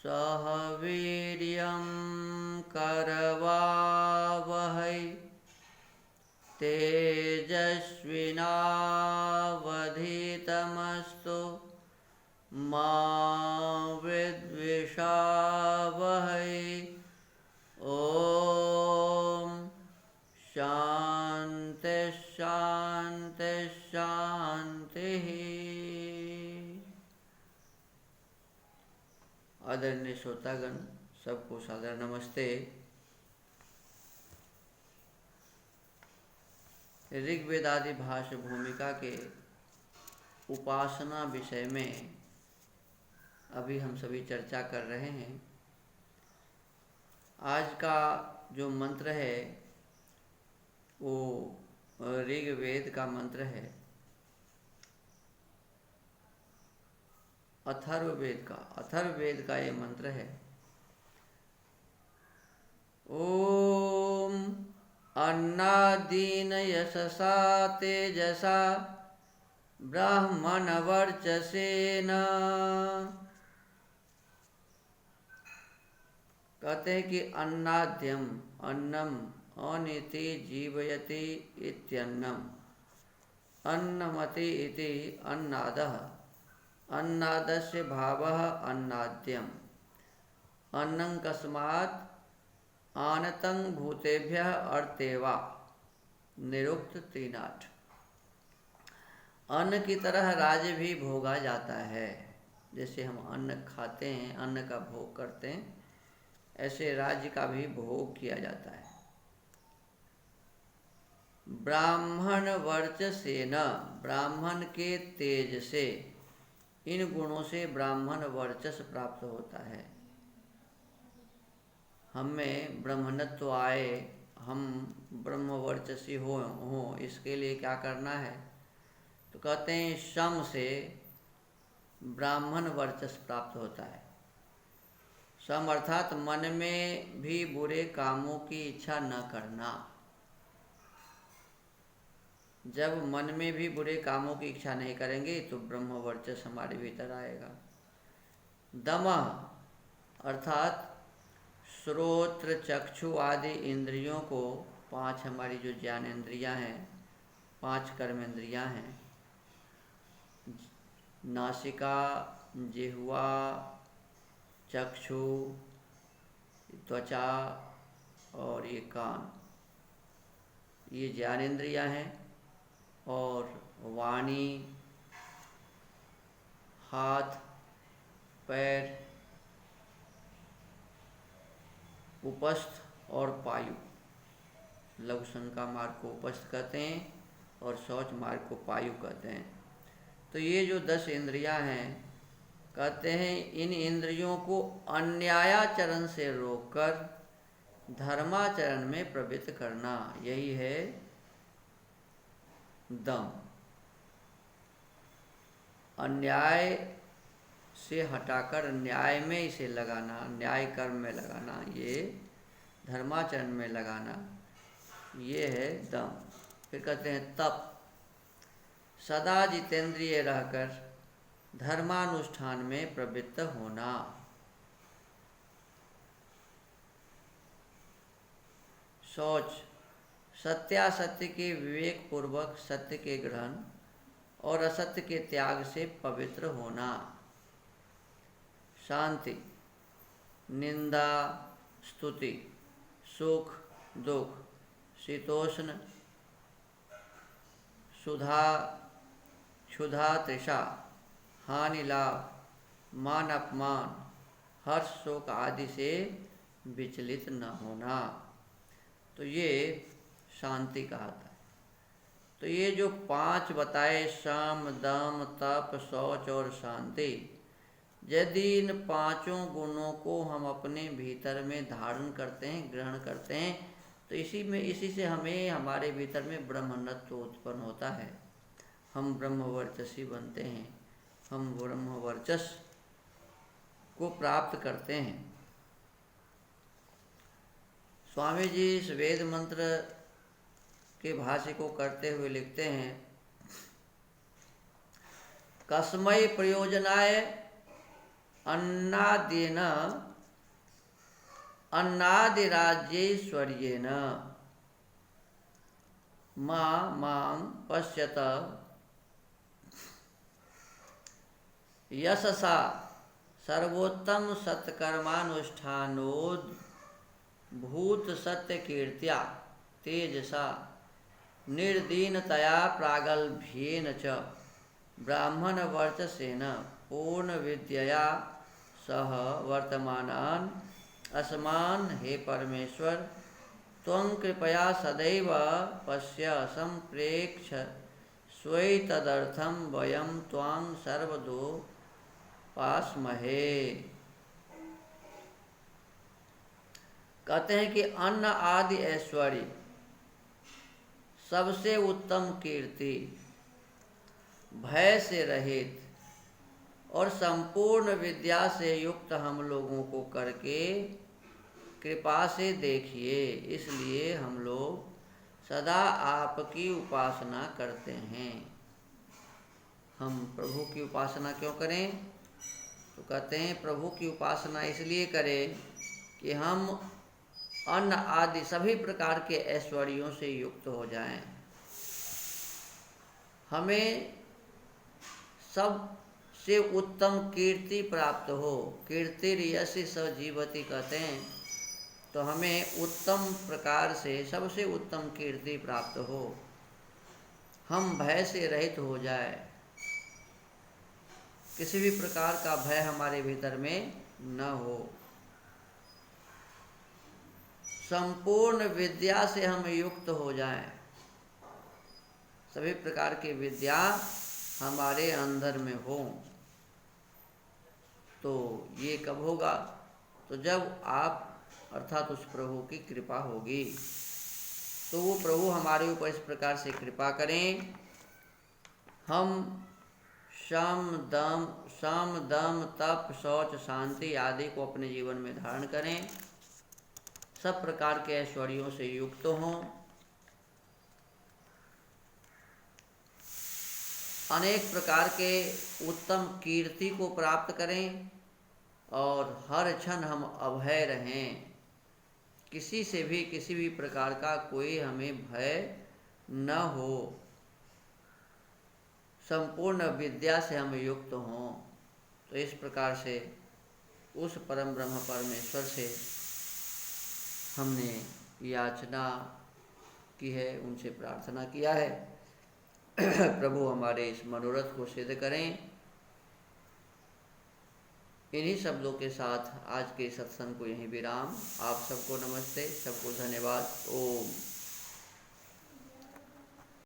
सह वीर्यं करवावहै तेजस्विनावधीतमस्तु मा विद्विषावहै। ओम शांति शांति शांति। आदरणीय श्रोतागण, सबको सादर नमस्ते। ऋग्वेद आदि भाष्य भूमिका के उपासना विषय में अभी हम सभी चर्चा कर रहे हैं। आज का जो मंत्र है वो ऋग्वेद का मंत्र है, अथर्ववेद का ये मंत्र है। ओम अन्नादीन यशसा तेजसा ब्राह्मण वर्चसेन। कहते हैं कि अन्नाद्यम अन्नम अनिति जीवयति इत्यन्नम अन्नमति इति अन्नादः अन्नादस्य भावः अन्नाद्यम अन्नं कस्मात् आनतं भूतेभ्यः अर्तेवा निरुक्त त्रिनाट। अन्न की तरह राज्य भी भोगा जाता है। जैसे हम अन्न खाते हैं, अन्न का भोग करते हैं, ऐसे राज्य का भी भोग किया जाता है। ब्राह्मण वर्चसेन, ब्राह्मण के तेज से, इन गुणों से ब्राह्मण वर्चस प्राप्त होता है। हमें ब्रह्मणत्व आए, हम ब्रह्मवर्चसी हो इसके लिए क्या करना है? तो कहते हैं श्रम से ब्राह्मण वर्चस प्राप्त होता है। श्रम अर्थात मन में भी बुरे कामों की इच्छा न करना। जब मन में भी बुरे कामों की इच्छा नहीं करेंगे तो ब्रह्मवर्चस हमारे भीतर आएगा। दमः अर्थात श्रोत्र चक्षु आदि इंद्रियों को, 5 हमारी जो ज्ञानेंद्रियां हैं, 5 कर्मेंद्रियां हैं, नासिका, जिह्वा, चक्षु, त्वचा और ये कान, ये ज्ञानेंद्रियां हैं। और वाणी, हाथ, पैर, उपस्थ और पायु, लघु शंका मार्ग को उपस्थ कहते हैं और शौच मार्ग को पायु कहते हैं। तो ये जो 10 इंद्रियां हैं, कहते हैं इन इंद्रियों को अन्यायाचरण से रोककर धर्माचरण में प्रवृत्त करना, यही है दम। अन्याय से हटाकर न्याय में इसे लगाना, न्याय कर्म में लगाना, ये धर्माचरण में लगाना, ये है दम। फिर कहते हैं तप, सदा जितेंद्रिय रहकर धर्मानुष्ठान में प्रवृत्त होना। शौच, सत्यासत्य के विवेक पूर्वक सत्य के ग्रहण और असत्य के त्याग से पवित्र होना। शांति, निंदा स्तुति, सुख दुख, शीतोष्ण, सुधा क्षुधा तृषा, हानि लाभ, मान अपमान, हर्ष शोक आदि से विचलित न होना। तो ये शांति कहता है। तो ये जो 5 बताए, शम, दम, तप, शौच और शांति, यदि इन 5 गुणों को हम अपने भीतर में धारण करते हैं, ग्रहण करते हैं, तो इसी से हमें हमारे भीतर में ब्रह्मणत्व उत्पन्न होता है। हम ब्रह्मवर्चसी बनते हैं, हम ब्रह्मवर्चस को प्राप्त करते हैं। स्वामी जी इस वेद मंत्र के भाष्य को करते हुए लिखते हैं, कस्मै प्रयोजनाय अन्नादेन अन्नादिराज्यैश्वर्येण मां पश्यत यशसा सर्वोत्तम सत्कर्मानुष्ठानोद्भूत सत्यकीर्त्या तेजसा निर्दीनतया प्रागल्भ्येन च ब्राह्मणवर्चसेन पूर्णविद्यया सह वर्तमानान् अस्मान् हे परमेश्वर त्वं कृपया सदैव पश्य संप्रेक्ष स्वैतदर्थं वयं त्वां सर्वदोपास्महे। कहते हैं कि अन्न आदि ऐश्वर्य, सबसे उत्तम कीर्ति, भय से रहित और संपूर्ण विद्या से युक्त हम लोगों को करके कृपा से देखिए, इसलिए हम लोग सदा आपकी उपासना करते हैं। हम प्रभु की उपासना क्यों करें? तो कहते हैं प्रभु की उपासना इसलिए करें कि हम अन्न आदि सभी प्रकार के ऐश्वर्यों से युक्त हो जाएं, हमें सबसे उत्तम कीर्ति प्राप्त हो। कीर्तिर्यसि स जीवति कहते हैं, तो हमें उत्तम प्रकार से सबसे उत्तम कीर्ति प्राप्त हो, हम भय से रहित हो जाए, किसी भी प्रकार का भय हमारे भीतर में न हो, संपूर्ण विद्या से हम युक्त हो जाएं, सभी प्रकार की विद्या हमारे अंदर में हो। तो ये कब होगा? तो जब आप अर्थात उस प्रभु की कृपा होगी, तो वो प्रभु हमारे ऊपर इस प्रकार से कृपा करें, हम शम दम तप शौच शांति आदि को अपने जीवन में धारण करें, सब प्रकार के ऐश्वर्यों से युक्त हों, अनेक प्रकार के उत्तम कीर्ति को प्राप्त करें और हर क्षण हम अभय रहें, किसी से भी किसी भी प्रकार का कोई हमें भय न हो, संपूर्ण विद्या से हम युक्त हों। तो इस प्रकार से उस परम ब्रह्म परमेश्वर से हमने याचना की है, उनसे प्रार्थना किया है प्रभु हमारे इस मनोरथ को सिद्ध करें। इन्हीं शब्दों के साथ आज के सत्संग को यहीं विराम। आप सबको नमस्ते, सबको धन्यवाद। ओम।